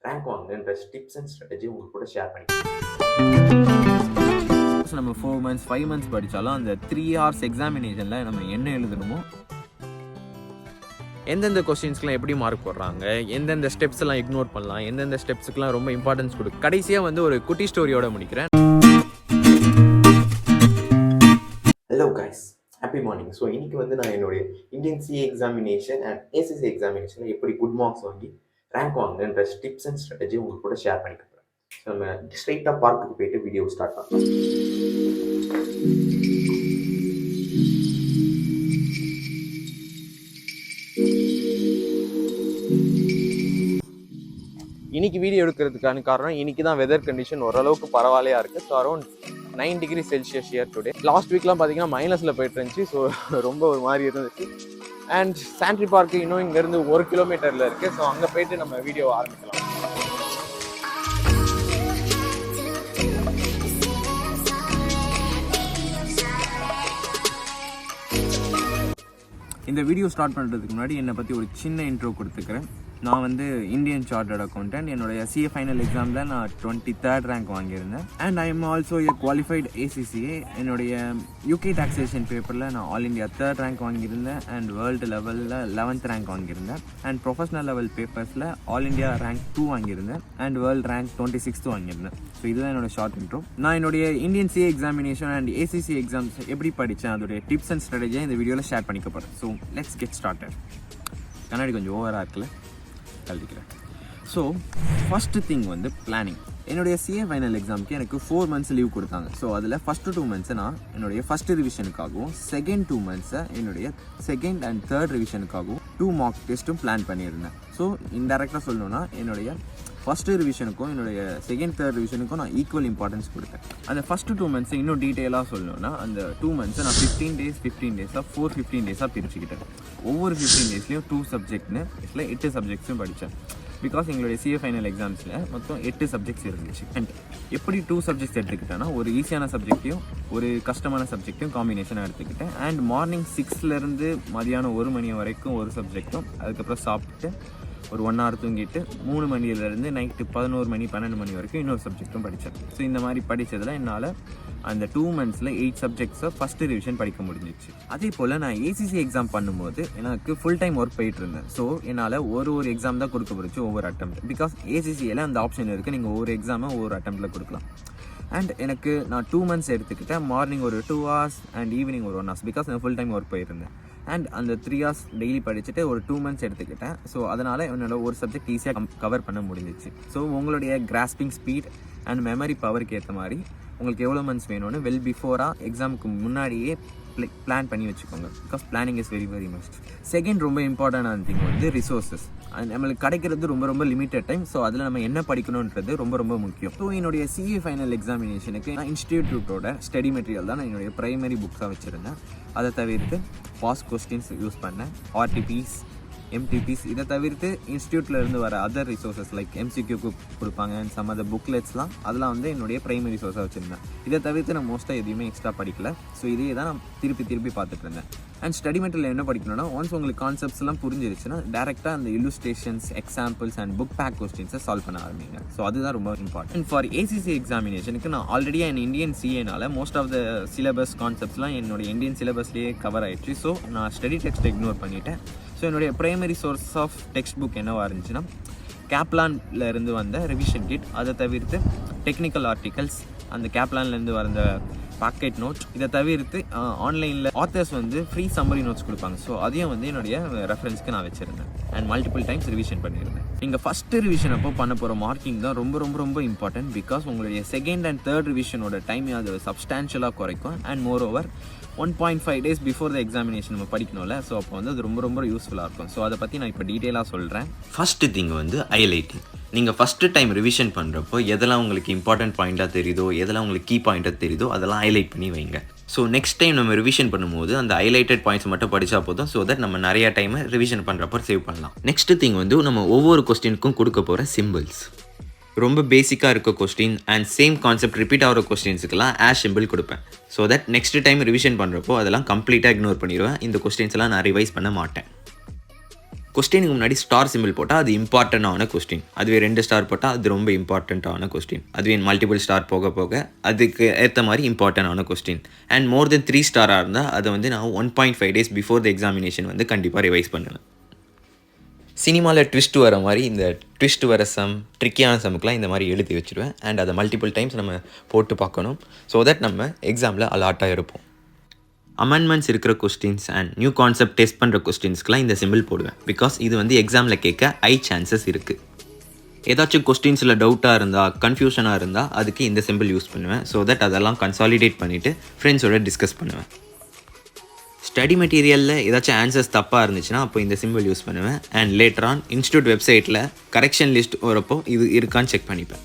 Rank வாங்குன்ற tips and strategy உங்க கூட ஷேர் பண்ணிக்கிறேன். நம்ம 4 months 5 months படித்தாலும் அந்த 3 hours எக்ஸாமினேஷனில் நம்ம என்ன எழுதணுமோ, எந்தெந்த கொஸ்டின்ஸ்க்குலாம் எப்படி மார்க் போடுறாங்க, எந்தெந்த ஸ்டெப்ஸ் எல்லாம் இக்னோர் பண்ணலாம், எந்தெந்த ஸ்டெப்ஸுக்குலாம் ரொம்ப இம்பார்ட்டன்ஸ் கொடுக்கும். கடைசியாக வந்து ஒரு குட்டி ஸ்டோரியோட முடிக்கிறேன். Hello guys, happy morning. So இன்னைக்கு வந்து நான் என்னுடைய Indian CA examination and ACC எக்ஸாமினேஷனில் எப்படி குட் மார்க்ஸ் வாங்கி ரேங்க் வாங்குன்ற டிப்ஸ் அண்ட் ஸ்ட்ராட்டஜி உங்க கூட ஷேர் பண்ணிக்கிறேன். நம்ம ஸ்ட்ரைட்டாக பார்க்குக்கு போயிட்டு வீடியோ ஸ்டார்ட் பண்ணலாம். இன்னைக்கு வீடியோ எடுக்கிறதுக்கான காரணம் இன்னைக்கு தான் வெதர் கண்டிஷன் ஓரளவுக்கு பரவாயில்லையா இருக்குது. So around 9 degrees Celsius here today. Last வீக்லாம் பார்த்தீங்கன்னா மைனஸில் போயிட்டு இருந்துச்சு. ஸோ ரொம்ப ஒரு மாதிரி இருந்துச்சு. அண்ட் சாண்ட்ரி பார்க்கு இன்னும் இங்கேருந்து 1 kilometer இருக்குது. ஸோ அங்கே போயிட்டு நம்ம வீடியோ ஆரம்பிக்கலாம். இந்த வீடியோ ஸ்டார்ட் பண்ணுறதுக்கு முன்னாடி என்னை பற்றி ஒரு சின்ன இன்ட்ரோ கொடுத்துக்கிறேன். நான் வந்து இந்தியன் சார்ட்டர்ட் அக்கௌண்டன்ட். என்னுடைய சிஏ ஃபைனல் எக்ஸாமில் நான் 23rd ரேங்க் வாங்கியிருந்தேன். And I am also a qualified ACCA. என்னுடைய UK டாக்ஸேஷன் பேப்பரில் நான் ஆல் இண்டியா 3rd ரேங்க் வாங்கியிருந்தேன். அண்ட் வேர்ல்டு லெவலில் 11th ரேங்க் வாங்கியிருந்தேன். அண்ட் ப்ரொஃபஷனல் லெவல் பேப்பர்ஸில் ஆல் இண்டியா ரேங்க் 2 வாங்கியிருந்தேன். அண்ட் வேர்ல்டு ரேங்க் 26th வாங்கியிருந்தேன். ஸோ இதுதான் என்னோட ஷார்ட் இன்ட்ரோ. நான் என்னுடைய Indian CA examination and ACC exams எப்படி படித்தேன் அதோடைய டிப்ஸ் அண்ட் ஸ்ட்ராட்டஜியை இந்த வீடியோவில் ஷேர் பண்ணிக்கப்படுறேன். So let's get started. கண்ணாடி கொஞ்சம் ஓவராக இருக்குல்ல, கழிக்கிறேன். ஸோ ஃபஸ்ட்டு திங் வந்து பிளானிங். என்னுடைய சிஏ ஃபைனல் எக்ஸாமுக்கு எனக்கு 4 months லீவ் கொடுத்தாங்க. ஸோ அதில் ஃபஸ்ட்டு 2 months நான் என்னுடைய ஃபஸ்ட்டு ரிவிஷனுக்காகவும், செகண்ட் 2 months என்னுடைய செகண்ட் அண்ட் தேர்ட் ரிவிஷனுக்காகவும் 2 mock டெஸ்ட்டும் பிளான் பண்ணியிருந்தேன். ஸோ இன்டெரக்டாக சொல்லணும்னா என்னுடைய ஃபஸ்ட்டு ரிவிஷனுக்கும் என்னுடைய செகண்ட் தேர்ட் ரிவிஷனுக்கும் நான் ஈக்குவல் இம்பார்ட்டன்ஸ் கொடுத்தேன். அந்த ஃபஸ்ட்டு 2 months இன்னும் டீட்டெயிலாக சொல்லணும்னா அந்த 2 months நான் 15 days 15 days பிரிச்சுக்கிட்டேன். ஒவ்வொரு 15 daysலையும் 2 subjectனு இதில் 8 subjectsம் படித்தேன். பிகாஸ் எங்களுடைய சிஏ ஃபைனல் எக்ஸாம்ஸில் மொத்தம் 8 subjects இருந்துச்சு. அண்ட் எப்படி 2 subjects எடுத்துக்கிட்டேன்னா, ஒரு ஈஸியான சப்ஜெக்டையும் ஒரு கஷ்டமான சப்ஜெக்டையும் காம்பினேஷனாக எடுத்துக்கிட்டேன். அண்ட் மார்னிங் 6லேருந்து மதியானம் 1 மணி வரைக்கும் ஒரு சப்ஜெக்டும், அதுக்கப்புறம் சாப்பிட்டு ஒரு 1 hour தூங்கிட்டு 3 மணிலேருந்து நைட்டு 11 மணி 12 மணி வரைக்கும் இன்னொரு சப்ஜெக்ட்டும் படித்தேன். ஸோ இந்த மாதிரி படித்ததில் என்னால் அந்த 2 months 8 subjects ஃபஸ்ட்டு ரிவிஷன் படிக்க முடிஞ்சிச்சு. அதே போல் நான் ACC எக்ஸாம் பண்ணும்போது எனக்கு ஃபுல் டைம் ஒர்க் போயிட்டு இருந்தேன். ஸோ என்னால் ஒரு எக்ஸாம் தான் கொடுக்க போச்சு ஒவ்வொரு அட்டெம்ப்ட். பிகாஸ் ACCயில் அந்த ஆப்ஷன் இருக்குது, நீங்கள் ஒவ்வொரு எக்ஸாமை ஒவ்வொரு அட்டெம்ப்டில் கொடுக்கலாம். அண்ட் எனக்கு நான் 2 months எடுத்துக்கிட்டேன். மார்னிங் ஒரு 2 hours அண்ட் ஈவினிங் ஒரு 1 hour. பிகாஸ் நான் ஃபுல் டைம் ஒர்க் போயிருந்தேன். அண்ட் அந்த 3 hours டெய்லி படிச்சுட்டு ஒரு 2 months எடுத்துக்கிட்டேன். ஸோ அதனால் என்னோட ஒரு சப்ஜெக்ட் ஈஸியாக கவர் பண்ண முடிஞ்சிச்சு. ஸோ உங்களுடைய கிராஸ்பிங் ஸ்பீட் அண்ட் மெமரி பவருக்கு ஏற்ற மாதிரி உங்களுக்கு எவ்வளோ மந்த்ஸ் வேணும்னு வெல் பிஃபோராக எக்ஸாமுக்கு முன்னாடியே பிளான் பண்ணி வச்சுக்கோங்க. Because planning is very very must. Second ரொம்ப இம்பார்ட்டண்டான திங் வந்து ரிசோர்ஸஸ். நம்மளுக்கு கிடைக்கிறது ரொம்ப லிமிட்டட் டைம். ஸோ அதில் நம்ம என்ன படிக்கணுன்றது ரொம்ப முக்கியம். ஸோ என்னுடைய சிஏ ஃபைனல் எக்ஸாமினேஷனுக்கு நான் இன்ஸ்டிடியூட்டோட ஸ்டடி மெட்டீரியல் தான் நான் என்னுடைய ப்ரைமரி புக்ஸாக வச்சுருந்தேன். அதை தவிர்த்து பாஸ் கொஸ்டின்ஸ் யூஸ் பண்ணேன், RTPs, MTPs. இதை தவிர்த்து இன்ஸ்டியூட்டில் இருந்து வர அதர் ரிசோர்ஸஸ் லைக் MCQ கொடுப்பாங்க அண்ட் சம் அதர் புக்லெட்ஸ்லாம், அதெல்லாம் வந்து என்னுடைய ப்ரைமரி ரிசோர்ஸாக வச்சுருந்தேன். இதை தவிர்த்து நான் மோஸ்ட்டாக எதுவுமே எக்ஸ்ட்ரா படிக்கல. ஸோ இதையே தான் நான் திருப்பி பார்த்துட்டு இருந்தேன். அண்ட் ஸ்டடி மெட்டீரியல் என்ன படிக்கணும்னா, ஒன்ஸ் உங்களுக்கு கான்செப்ட்ஸ்லாம் புரிஞ்சிருச்சுன்னா டேரெக்டாக அந்த illustrations, examples and book back கொஸ்டின்ஸை சால்வ் பண்ண ஆரம்பிங்க. ஸோ அதுதான் ரொம்ப இம்பார்ட்டன்ட். ஃபார் ACC எக்ஸாமினேஷனுக்கு நான் ஆல்ரெடி என் இந்தியன் சிஏனால மோஸ்ட் ஆஃப் த சிலபஸ் கான்செப்ட்ஸ்லாம் என்னுடைய இந்தியன் சிலபஸ்லேயே கவர் ஆகிடுச்சு. ஸோ நான் ஸ்டடி டெக்ஸ்ட்டை இக்னோர் பண்ணிவிட்டேன். ஸோ என்னுடைய primary source of text book என்னவாக இருந்துச்சுன்னா, கேப்லான்ல இருந்து வந்த ரிவிஷன் கிட், அதை தவிர்த்து டெக்னிக்கல் ஆர்டிகல்ஸ், அந்த கேப்லான்லேருந்து வந்த பாக்கெட் நோட், இதை தவிர்த்து ஆன்லைனில் ஆத்தர்ஸ் வந்து ஃப்ரீ சம்மரி நோட்ஸ் கொடுப்பாங்க. ஸோ அதையும் வந்து என்னுடைய ரெஃபரன்ஸ்க்கு நான் வச்சுருந்தேன். அண்ட் மல்டிபிள் டைம்ஸ் ரிவிஷன் பண்ணியிருந்தேன். நீங்கள் ஃபஸ்ட்டு ரிவிஷன் அப்போ பண்ண போகிற மார்க்கிங் தான் ரொம்ப இம்பார்ட்டன்ட். பிகாஸ் உங்களுடைய செகண்ட் அண்ட் தேர்ட் ரிவிஷனோட டைம் அது சப்ஸ்டான்ஷியலாக குறைக்கும். And more over 1.5 days before the examination நம்ம படிக்கணும்ல. ஸோ அப்போ வந்து அது ரொம்ப யூஸ்ஃபுல்லாக இருக்கும். ஸோ அதை பற்றி நான் இப்போ டீட்டெயிலாக சொல்கிறேன். ஃபஸ்ட்டு திங் வந்து ஹைலைட்டிங். நீங்கள் ஃபஸ்ட்டு டைம் ரிவிஷன் பண்ணுறப்போ எதெல்லாம் உங்களுக்கு இம்பார்ட்டன்ட் பாயிண்ட்டாக தெரியுதோ, எதெல்லாம் உங்களுக்கு கீ பாயிண்ட்டாக தெரியுதோ அதெல்லாம் ஹைலைட் பண்ணி வைங்க. ஸோ நெக்ஸ்ட் டைம் நம்ம ரிவிஷன் பண்ணும்போது அந்த ஹைலைட்டட் பாயிண்ட்ஸ் மட்டும் படித்தா போதும். ஸோ தட் நம்ம நிறையா டைமை ரிவிஷன் பண்ணுறப்போ சேவ் பண்ணலாம். நெக்ஸ்ட் திங் வந்து நம்ம ஒவ்வொரு கொஸ்டினுக்கும் கொடுக்க போகிற சிம்பிள்ஸ். ரொம்ப பேசிக்காக இருக்க question and same concept repeat ஆகிற கொஸ்டின்ஸுக்கெல்லாம் சிம்பிள் கொடுப்பேன். So that next time revision பண்ணுறப்போ அதெல்லாம் கம்ப்ளீட்டாக இக்னோர் பண்ணிடுவேன். இந்த கொஸ்டின்ஸ்லாம் நான் ரிவைஸ் பண்ண மாட்டேன். கொஸ்டினுக்கு முன்னாடி ஸ்டார் சிம்பிள் போட்டால் அது இம்பார்ட்டண்டான கொஸ்டின், அதுவே 2 ஸ்டார் போட்டால் அது ரொம்ப இம்பார்ட்டண்ட்டான கொஸ்டின், அதுவே மல்டிபிள் ஸ்டார் போக போக அதுக்கு ஏற்ற மாதிரி இம்பார்ட்டண்டான கொஸ்டின். அண்ட் மோர் தென் 3 ஸ்டாராக இருந்தால் அதை வந்து நான் 1.5 days பிஃபோர் த எக்ஸாமினேஷன் வந்து கண்டிப்பாக ரிவைஸ் பண்ணுவேன். சினிமாவில் ட்விஸ்ட் வர மாதிரி இந்த ட்விஸ்ட் வர சம், ட்ரிக்கியான சம்முக்கெலாம் இந்த மாதிரி எழுதி வச்சுருவேன். அண்ட் அதை மல்டிபிள் டைம்ஸ் நம்ம போட்டு பார்க்கணும், ஸோ தட் நம்ம எக்ஸாமில் அலாட்டாக இருப்போம். அமெண்ட்மெண்ட்ஸ் இருக்கிற questions and new concept test பண்ணுற கொஸ்டின்ஸ்க்குலாம் இந்த சிம்பிள் போடுவேன். பிகாஸ் இது வந்து எக்ஸாமில் கேட்க ஹை சான்சஸ் இருக்குது. ஏதாச்சும் கொஸ்டின்ஸில் டவுட்டாக இருந்தால், கன்ஃபியூஷனாக இருந்தால் அதுக்கு இந்த சிம்பிள் யூஸ் பண்ணுவேன். ஸோ தட் அதெல்லாம் கன்சாலிடேட் பண்ணிவிட்டு ஃப்ரெண்ட்ஸோட டிஸ்கஸ் பண்ணுவேன். ஸ்டடி மெட்டீரியலில் ஏதாச்சும் ஆன்சர்ஸ் தப்பாக இருந்துச்சுன்னா அப்போ இந்த சிம்பிள் யூஸ் பண்ணுவேன். அண்ட் லேட்டர் ஆன் இன்ஸ்டியூட் வெப்சைட்டில் கரெக்ஷன் லிஸ்ட் வரப்போ இது இருக்கான்னு செக் பண்ணிப்பேன்.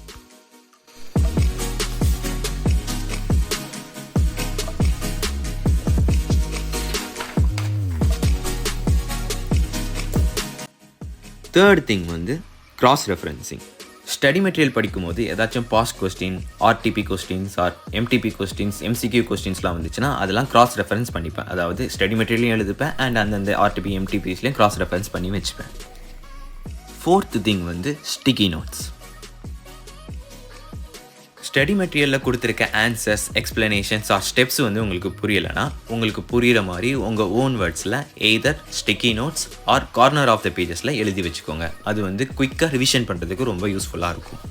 தேர்ட் திங் வந்து கிராஸ் ரெஃபரன்சிங். ஸ்டடி மெட்டீரியல் படிக்கும்போது ஏதாச்சும் past question, RTP questions or MTP questions, MCQ கொஸ்டின்ஸ்லாம் வந்துச்சுன்னா அதெல்லாம் கிராஸ் ரெஃபரன்ஸ் பண்ணிப்பேன். அதாவது ஸ்டடி மெட்டீரியலையும் எழுதுப்பேன் அண்ட் அந்தந்த ஆர்டிபி எம்டிபிஸ்லேயும் கிராஸ் ரெஃபரன்ஸ் பண்ணி வச்சுப்பேன். ஃபோர்த் திங் வந்து ஸ்டிக்கி நோட்ஸ். ஸ்டடி மெட்டீரியலில் கொடுத்துருக்க ஆன்சர்ஸ், எக்ஸ்ப்ளனேஷன்ஸ் ஆர் ஸ்டெப்ஸ் வந்து உங்களுக்கு புரியலைன்னா உங்களுக்கு புரிகிற மாதிரி உங்கள் ஓன் வேர்ட்ஸில் either sticky notes or corner of the பேஜஸில் எழுதி வச்சுக்கோங்க. அது வந்து குயிக்காக ரிவிஷன் பண்ணுறதுக்கு ரொம்ப யூஸ்ஃபுல்லாக இருக்கும்.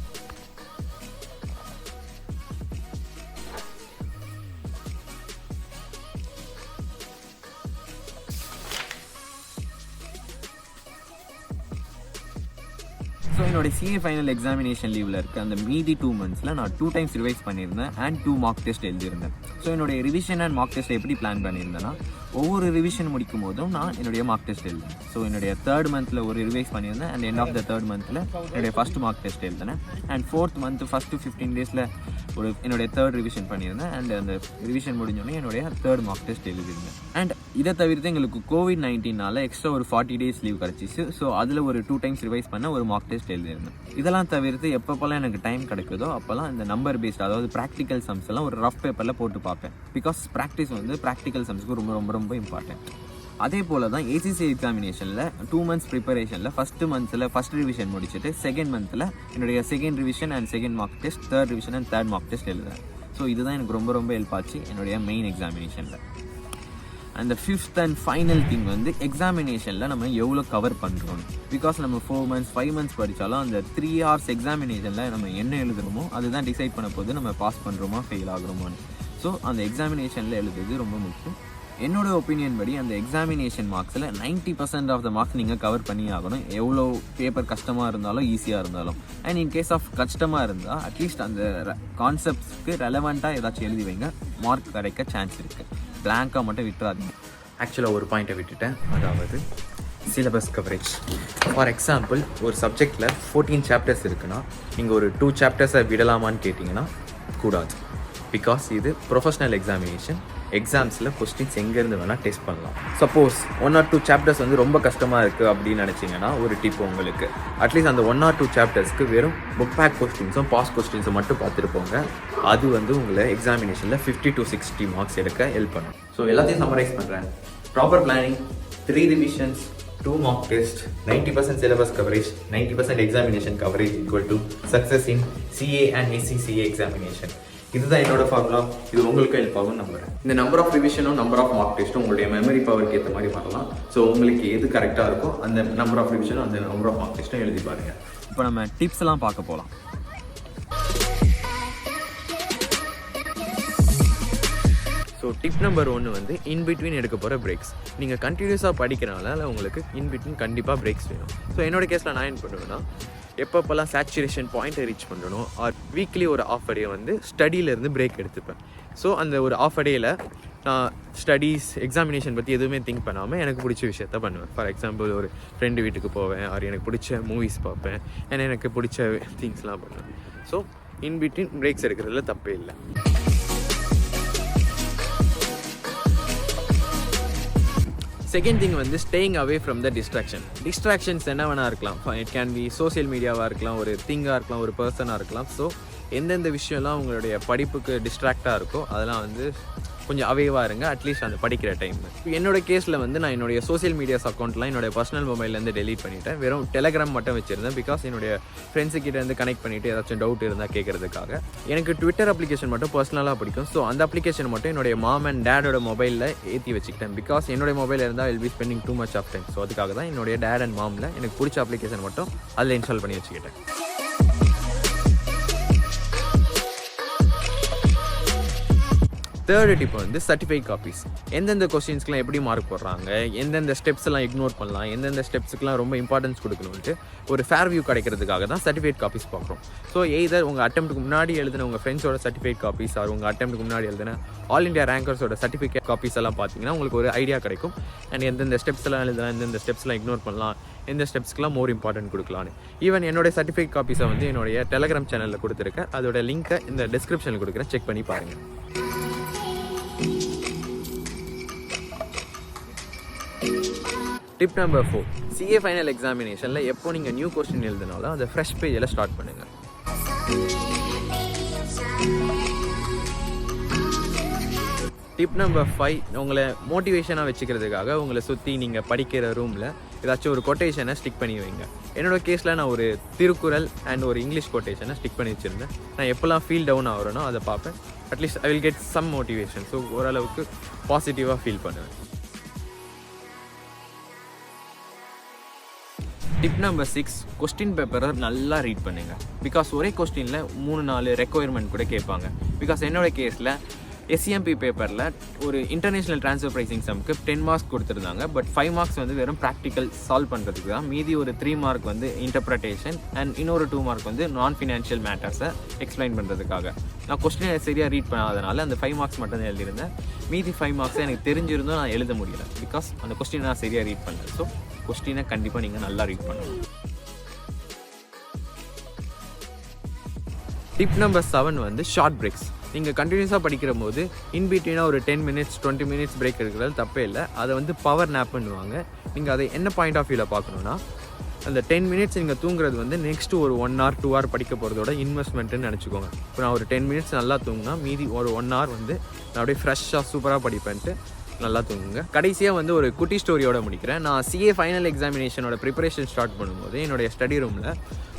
ஸோ என்னோட CA ஃபைனல் எக்ஸாமினேஷன் லீவில் இருக்க அந்த மீதி 2 monthsல நான் 2 times ரிவைஸ் பண்ணியிருந்தேன் அண்ட் 2 மார்க் டெஸ்ட் எழுதியிருந்தேன். ஸோ என்னுடைய ரிவிஷன் அண்ட் மார்க் டெஸ்ட் எப்படி பிளான் பண்ணியிருந்தேன்னா, ஒவ்வொரு ரிவிஷன் முடிக்கும் போதும் நான் என்னுடைய மார்க் டெஸ்ட் எழுதினேன். ஸோ என்னுடைய 3rd monthல் ஒரு ரிவைஸ் பண்ணியிருந்தேன் and end of the 3rd monthல் என்னுடைய ஃபஸ்ட் மார்க் டெஸ்ட் எழுதினேன். அண்ட் 4th month ஃபஸ்ட்டு 15 daysல என்னுடைய 3rd ரிவிஷன் பண்ணியிருந்தேன் அண்ட் அந்த ரிவிஷன் முடிஞ்சோடனே என்னுடைய 3rd மார்க் டெஸ்ட் எழுதியிருந்தேன். அண்ட் இதை தவிர்த்து எங்களுக்கு COVID-19 எக்ஸ்ட்ரா ஒரு 40 days லீவ் கிடச்சிச்சு. ஸோ அதில் ஒரு 2 times ரிவைஸ் பண்ண ஒரு மார்க் டெஸ்ட் எழுதியிருந்தேன். இதெல்லாம் தவிர்த்து எப்பப்போல்லாம் எனக்கு டைம் கிடைக்குதோ அப்போல்லாம் இந்த நம்பர் பேஸ்ட், அதாவது ப்ராக்டிக்கல் சம்ஸ் எல்லாம் ஒரு ரஃப் பேப்பரில் போட்டு பார்ப்பேன். பிகாஸ் ப்ராக்டிஸ் வந்து ப்ராக்டிக்கல் சம்ஸ்க்கு ரொம்ப ரொம்ப ரொம்ப இம்பார்ட்டன்ட். அதே போல் தான் ACCA எக்ஸாமினேஷனில் 2 months ப்ரிப்பரேஷனில் first மந்த்ஸில் first revision முடிச்சுட்டு செகண்ட் மந்த்தில் என்னுடைய second revision and second mark test, 3rd revision and 3rd mark test எழுதுறேன். ஸோ இதுதான் எனக்கு ரொம்ப ரொம்ப ஹெல்ப் ஆச்சு என்னுடைய main எக்ஸாமினேஷனில். And the 5th and final thing வந்து எக்ஸாமினேஷனில் நம்ம எவ்வளோ கவர் பண்ணுறோம். பிகாஸ் நம்ம 4 months 5 months படித்தாலும் அந்த 3 hours எக்ஸாமினேஷனில் நம்ம என்ன எழுதுகிறோமோ அதுதான் டிசைட் பண்ண போது நம்ம பாஸ் பண்ணுறோமா ஃபெயில் ஆகுறோமான்னு. ஸோ அந்த எக்ஸாமினேஷனில் எழுதுறது ரொம்ப முக்கியம். என்னோட ஒப்பீனியன் படி அந்த எக்ஸாமினேஷன் மார்க்ஸில் 90% ஆஃப் த மார்க்ஸ் நீங்கள் கவர் பண்ணி ஆகணும், எவ்வளோ பேப்பர் கஷ்டமாக இருந்தாலும் ஈஸியாக இருந்தாலும். அண்ட் இன் கேஸ் ஆஃப் கஷ்டமாக இருந்தால் அட்லீஸ்ட் அந்த கான்செப்ட்ஸ்க்கு ரெலவெண்ட்டாக ஏதாச்சும் எழுதி வைங்க, மார்க் கிடைக்க சான்ஸ் இருக்குது. பிளாங்காக மட்டும் விட்டுறாதீங்க. ஆக்சுவலாக ஒரு பாயிண்ட்டை விட்டுட்டேன், அதாவது சிலபஸ் கவரேஜ். ஃபார் எக்ஸாம்பிள் ஒரு சப்ஜெக்டில் 14 chapters இருக்குன்னா நீங்கள் ஒரு 2 chapters விடலாமான்னு கேட்டிங்கன்னா கூடாது. பிகாஸ் இது ப்ரொஃபஷ்னல் எக்ஸாமினேஷன். எக்ஸாம்ஸில் கொஸ்டின்ஸ் எங்கேருந்து வேணால் டெஸ்ட் பண்ணலாம். சப்போஸ் 1 or 2 chapters வந்து ரொம்ப கஷ்டமாக இருக்குது அப்படின்னு நினச்சிங்கன்னா ஒரு டிப் உங்களுக்கு, அட்லீஸ்ட் அந்த 1 or 2 chaptersக்கு வெறும் புக் பேக் கொஸ்டின்ஸும் பாஸ் கொஸ்டின்ஸும் மட்டும் பார்த்துருப்போங்க. அது வந்து உங்களை எக்ஸாமினேஷனில் 50 to 60 மார்க்ஸ் எடுக்க ஹெல்ப் பண்ணும். ஸோ எல்லாத்தையும் சம்மரைஸ் பண்ணுறேன். Proper planning, 3 revisions, 2 mock tests, 90% syllabus coverage, 90% examination coverage equal to success in CA and ACCA examination. இதுதான் என்னோட ஃபார்முலா. இது உங்களுக்கு ஹெல்ப் ஆகும் நம்புறேன். இந்த நம்பர் ஆஃப் ரிவிஷனும் நம்பர் ஆஃப் மார்க் டெஸ்ட்டும் உங்களுடைய மெமரி பவருக்கு ஏற்ற மாதிரி வரலாம். ஸோ உங்களுக்கு எது கரெக்டாக இருக்கோ அந்த நம்பர் ஆஃப் ரிவிஷனும் அந்த நம்பர் ஆஃப் மார்க் டெஸ்ட்டும் எழுதி பாருங்க. இப்போ நம்ம டிப்ஸ் எல்லாம் பார்க்க போகலாம். ஸோ டிப் நம்பர் 1 வந்து இன்பிட்வீன் எடுக்க போகிற பிரேக்ஸ். நீங்கள் கண்டினியூஸாக படிக்கிறனால உங்களுக்கு இன்பிட்வீன் கண்டிப்பாக பிரேக்ஸ் வேணும். ஸோ என்னோட கேஸில் நான் என்ன பண்ணுவேன்னா, எப்பப்போல்லாம் சேச்சுரேஷன் பாயிண்ட்டை ரீச் பண்ணுறனோ ஆர் வீக்லி ஒரு ஆஃப் டே வந்து ஸ்டடியிலேருந்து பிரேக் எடுத்துப்பேன். ஸோ அந்த ஒரு ஆஃப் டேயில் நான் ஸ்டடீஸ், எக்ஸாமினேஷன் பற்றி எதுவுமே திங்க் பண்ணாமல் எனக்கு பிடிச்ச விஷயத்த பண்ணுவேன். ஃபார் எக்ஸாம்பிள் ஒரு ஃப்ரெண்டு வீட்டுக்கு போவேன், ஆர் எனக்கு பிடிச்ச மூவிஸ் பார்ப்பேன், ஏன்னா எனக்கு பிடிச்ச திங்ஸ்லாம் பண்ணுவேன். ஸோ இன்பிட்வீன் பிரேக்ஸ் எடுக்கிறதுல தப்பே இல்லை. செகண்ட் திங் வந்து staying away from the distractions என்ன வேணா இருக்கலாம். இட் கேன் பி சோசியல் மீடியாவாக இருக்கலாம், ஒரு திங்காக இருக்கலாம், ஒரு பர்சனாக இருக்கலாம். ஸோ எந்தெந்த விஷயம்லாம் உங்களுடைய படிப்புக்கு டிஸ்ட்ராக்டாக இருக்கோ அதெல்லாம் வந்து கொஞ்சம் அவேவாக இருங்க அட்லீஸ்ட் அந்த படிக்கிற டைம். என்னோட கேஸில் வந்து நான் என்னுடைய சோசியல் மீடியாஸ் அக்கௌண்ட்லாம் என்னோட பர்சனல் மொபைல்லேருந்து டெலீட் பண்ணிவிட்டேன். வெறும் டெலகிராம் மட்டும் வச்சுருந்தேன். பிகாஸ் என்னுடைய ஃப்ரெண்ட்ஸுக்கிட்டேருந்து கனெக்ட் பண்ணிவிட்டு ஏதாச்சும் டவுட் இருந்தால் கேட்குறதுக்காக. எனக்கு ட்விட்டர் அப்ளிகேஷன் மட்டும் பர்சனலாக பிடிக்கும். ஸோ அந்த அப்ளிகேஷன் மட்டும் என்னுடைய மாம் அண்ட் டேடோட மொபைலில் ஏற்றி வச்சுக்கிட்டேன். பிகாஸ் என்னுடைய மொபைல் இருந்தால் will be spending too much of time. So அதுக்காக தான் என்னுடைய டேட் அண்ட் மாமில் எனக்கு பிடிச்ச அப்ளிகேஷன் மட்டும் அதில் இன்ஸ்டால் பண்ணி வச்சுக்கிட்டேன். தேர்டு டிப் வந்து சர்டிஃபைட் காப்பீஸ். எந்தெந்த கொஸ்டின்ஸ்க்குலாம் எப்படி மார்க் போடுறாங்க, எந்தெந்த ஸ்டெப்ஸ் எல்லாம் இக்னோர் பண்ணலாம், எந்தெந்த ஸ்டெப்ஸுக்குலாம் ரொம்ப இம்பார்ட்டன்ஸ் கொடுக்கணுன்ட்டு ஒரு ஃபேர் வியூ கிடைக்கிறதுக்காக தான் சர்டிஃபைட் காப்பீஸ் பார்க்குறோம். ஸோ எய்தர் உங்கள் அட்டெம்ப்ட்டுக்கு முன்னாடி எழுதின உங்கள் ஃப்ரெண்ட்ஸோட சர்டிஃபைட் காப்பீஸ் ஆர் உங்கள் அட்டெம்ப்ட்டுக்கு முன்னாடி எழுதின ஆல் இண்டியா ரேங்கர்ஸோட சர்டிஃபிகேட் காப்பீஸ் எல்லாம் பார்த்தீங்கன்னா உங்களுக்கு ஒரு ஐடியா கிடைக்கும். அண்ட் எந்தெந்த ஸ்டெப்ஸ் எல்லாம் எழுதலாம், எந்தெந்த ஸ்டெப்ஸ்லாம் இக்னோர் பண்ணலாம், எந்த ஸ்டெப்ஸ்க்குலாம் மோர் இம்பார்ட்டன்ட் கொடுக்கலான்னு. ஈவன் என்னோட சர்டிஃபிகேட் காப்பீஸை வந்து என்னுடைய டெலகிராம் சேனலில் கொடுத்துருக்கேன். அதோட லிங்க்கை இந்த டிஸ்கிரிப்ஷனில் கொடுக்குறேன், செக் பண்ணி பாருங்கள். டிப் நம்பர் 4, CA ஃபைனல் எக்ஸாமினேஷனில் எப்போ நீங்கள் நியூ கொஸ்டின் எழுதினாலும் அதை ஃப்ரெஷ் பேஜில் ஸ்டார்ட் பண்ணுங்கள். டிப் நம்பர் 5, உங்களை மோட்டிவேஷனாக வச்சுக்கிறதுக்காக உங்களை சுற்றி நீங்கள் படிக்கிற ரூமில் ஏதாச்சும் ஒரு கொட்டேஷனை ஸ்டிக் பண்ணி வைங்க. என்னோடய கேஸில் நான் ஒரு திருக்குறள் அண்ட் ஒரு இங்கிலீஷ் கொட்டேஷனை ஸ்டிக் பண்ணி வச்சுருந்தேன். நான் எப்போல்லாம் ஃபீல் டவுன் ஆகிறேனோ அதை பார்ப்பேன். At least I will get some motivation. So ஓரளவுக்கு பாசிட்டிவாக ஃபீல் பண்ணுவேன். டிப் நம்பர் 6, கொஸ்டின் பேப்பரை நல்லா ரீட் பண்ணுங்கள். பிகாஸ் ஒரே கொஸ்டினில் 3-4 ரெக்குயர்மெண்ட் கூட கேட்பாங்க. பிகாஸ் என்னோட கேஸில் SCMP பேப்பரில் ஒரு இன்டர்நேஷ்னல் ட்ரான்ஸ்ஃபர் ப்ரைசிங் சம்க்கு 10 மார்க்ஸ் கொடுத்துருந்தாங்க. பட் 5 மார்க்ஸ் வந்து வெறும் ப்ராக்டிக்கல் சால்வ் பண்ணுறதுக்கு தான். மீதி ஒரு 3 மார்க் வந்து இன்டர்பிரட்டேஷன் அண்ட் இன்னொரு 2 மார்க் வந்து நான் ஃபினான்ஷியல் மேட்டர்ஸை எக்ஸ்பிளைன் பண்ணுறதுக்காக. நான் கொஸ்டினை சரியாக ரீட் பண்ணாதனால அந்த 5 மார்க்ஸ் மட்டும் தான் எழுதியிருந்தேன். மீதி 5 மார்க்ஸை எனக்கு தெரிஞ்சிருந்தும் நான் எழுத முடியல. பிகாஸ் அந்த கொஸ்டினை நான் சரியாக ரீட் பண்ணேன். ஸோ கொஸ்டினை கண்டிப்பாக நீங்கள் நல்லா ரீட் பண்ணணும். டிப் நம்பர் 7 வந்து ஷார்ட் பிரேக்ஸ். நீங்கள் கண்டினியூஸாக படிக்கிற போது இன்பிட்வீனாக ஒரு 10 மினிட்ஸ் 20 மினிட்ஸ் பிரேக் இருக்கிறது தப்பே இல்லை. அதை வந்து பவர் நேப் பண்ணுவாங்க. நீங்கள் அதை என்ன பாயிண்ட் ஆஃப் வியூவில் பார்க்கணுன்னா, அந்த 10 மினிட்ஸ் நீங்கள் தூங்குறது வந்து நெக்ஸ்ட்டு ஒரு 1 hour 2 hour படிக்க போகிறதோட இன்வெஸ்ட்மெண்ட்டுன்னு நினச்சிக்கோங்க. இப்போ நான் ஒரு 10 மினிட்ஸ் நல்லா தூங்கினா மீதி ஒரு 1 hour வந்து நான் அப்படியே ஃப்ரெஷ்ஷாக சூப்பராக படிப்பேன்ட்டு நல்லா தூங்குங்க. கடைசியாக வந்து ஒரு குட்டி ஸ்டோரியோட முடிக்கிறேன். நான் CA ஃபைனல் எக்ஸாமினேஷனோட ப்ரிப்பரேஷன் ஸ்டார்ட் பண்ணும்போது என்னுடைய ஸ்டடி ரூமில்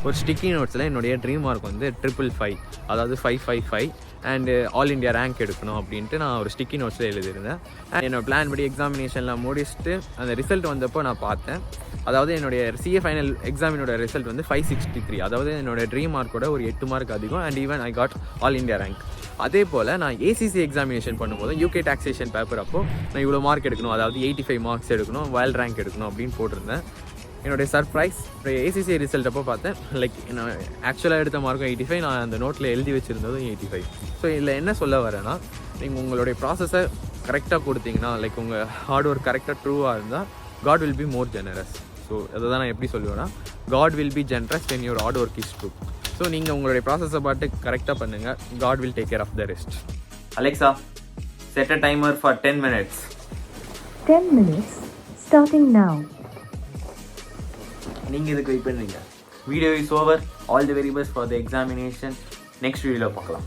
ஒரு ஸ்டிக்கி நோட்ஸில் என்னுடைய ட்ரீம் மார்க் வந்து 555, அதாவது 555 அண்டு ஆல் இண்டியா ரேங்க் எடுக்கணும் அப்படின்ட்டு நான் ஒரு ஸ்டிக்கி நோட்ஸில் எழுதியிருந்தேன். அண்ட் என்னோட பிளான் படி எக்ஸாமினேஷன்லாம் முடிச்சுட்டு அந்த ரிசல்ட் வந்தப்போ நான் பார்த்தேன். அதாவது என்னுடைய CA ஃபைனல் எக்ஸாமினோட ரிசல்ட் வந்து 563, அதாவது என்னோட ட்ரீம் மார்க்கோட ஒரு 8 மார்க் அதிகம். And even I got all India rank. அதே போல் நான் ACC எக்ஸாமினேஷன் பண்ணும்போது UK டாக்ஸேஷன் பேப்பர் அப்போ நான் இவ்வளோ மார்க் எடுக்கணும், அதாவது 85 மார்க்ஸ் எடுக்கணும், வேர்ல்ட் ரேங்க் எடுக்கணும் அப்படின்னு போட்டிருந்தேன். என்னுடைய சர்ப்ரைஸ் ACC ரிசல்ட் அப்போ பார்த்தேன், லைக் நான் ஆக்சுவலாக எடுத்த மார்க்கும் 85, நான் அந்த நோட்டில் எழுதி வச்சுருந்ததும் 85. ஸோ இதில் என்ன சொல்ல வரேன்னா, நீங்கள் உங்களுடைய ப்ராசஸை கரெக்டாக கொடுத்தீங்கன்னா, லைக் உங்கள் ஹார்ட் ஒர்க் கரெக்டாக ட்ரூவாக இருந்தால் God will be more generous. So அதை தான் நான் எப்படி சொல்லுவேன்னா, God will be generous when your hard work is true. So நீங்கள் உங்களுடைய ப்ராசஸை பாட்டு கரெக்டாக பண்ணுங்கள். God will take care of the rest. Alexa, set a timer for 10 minutes. 10 minutes starting now. நீங்கள் இதுக்கு வெயிட் பண்ணுறீங்க. Video is over. All the very best for the examination. Next வீடியோவில் பார்க்கலாம்.